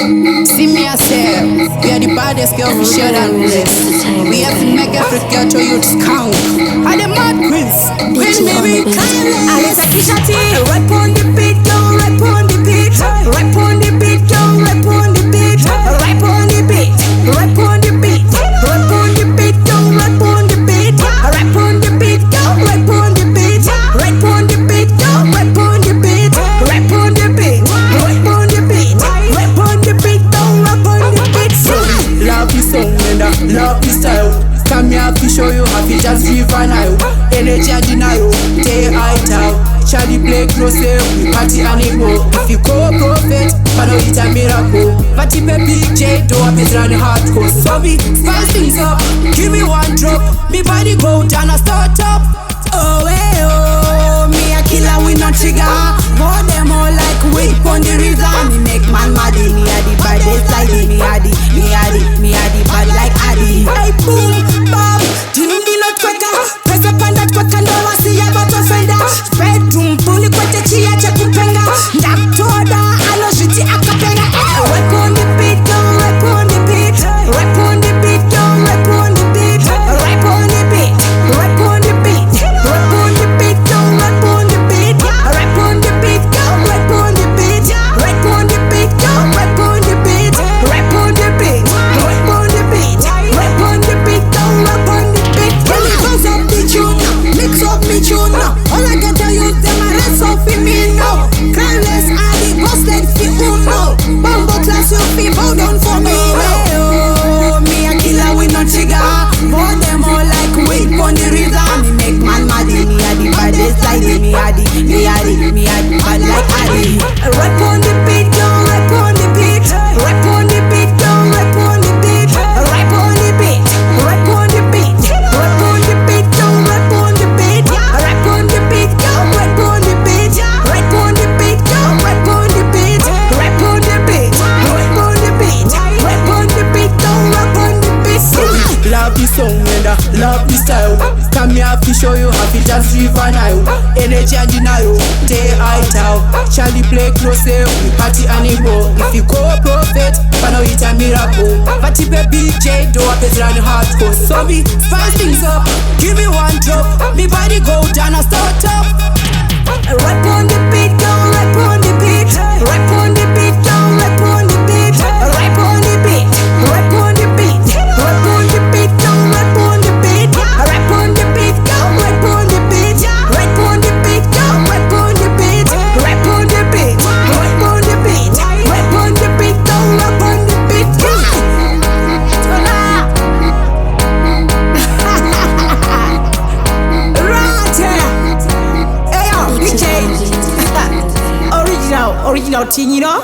See me as we are the baddest girl for sure and less. We have to make every girl to you discount. Are the mad queens? Queen baby, Alexa Kishati, rap on the beat, girl, rap on the beat, rap on the beat, girl, rap on the beat, rap on the beat, rap on the beat, rap on the beat, girl, rap on the beat, rap on the beat, girl, rap on the beat, rap on the beat, girl, rap on the beat, rap on the beat, rap on the beat, rap on the beat, girl, rap on the beat. love this song and I love this style. Come here to show you how to just live and I energy and denial. Day I tell Charlie play close, we party and it go. If you go prophet, follow it a miracle. Party baby J, do a bit run hardcore. So we spice things up, give me one drop. Me body go down and start up. Oh, hey, oh, me a killer with no trigger. For them all like weed on the river. Me make man mad, me a the baddest like me a the bad like Addy. Hey, boom, bam, dingi not quicker. Press up on that quick and don't want see about offender. Bedroom, puli kwete chia cha kupenga. Daktoda, alo shiti akapenda. Rap on the beat, girl, rap on the beat. Rap on the beat, girl, rap on the beat. Rap on the beat, rap on the beat. Rap on the beat, girl, rap on the beat. Rap on the beat, girl, rap on the beat. Rap on the beat, girl, rap on the beat. Rap on the beat, rap on the beat. Rap on the beat, girl, rap on the beat. When it goes up the tune, mix up me tune. All I can tell you, them are rest of me now. Careless, I busted fi uno. Bumbo class you fi bow down for me. Oh, me a killer with no trigger. For them all like weed on the river. Me make man mad, me a the baddest like me a the bad like Addy. Rap on the beat, girl, rap on the beat. Rap on the beat, girl, rap on the beat. Rap on the beat, rap on the beat. Rap on the beat, girl, rap on the beat. Rap on the beat, girl, rap on the beat. Rap on the beat, girl, rap on the beat. Rap on the beat, rap on the beat. Rap on the beat, girl, rap on the beat. Love this song and I love this style. Come here to show you how to just live and I energy and denial. Day I tell Charlie play close, we party and it go. If you go prophet, follow it a miracle. Party baby J, do a bit run hardcore. So we spice things up, give me one drop. Me body go down and start up. Rap on the beat, girl, rap on the beat. Rap on the beat, girl, rap on the beat. Rap on the beat, rap on the beat. Rap on the beat, girl, rap on the beat. Rap on the beat, girl, rap on the beat. Rap on the beat, girl, rap on the beat. Rap on the beat, rap on the beat. Rap on the beat, girl, rap on the beat. Right here. Hey yo, DJ. Original thing, you know.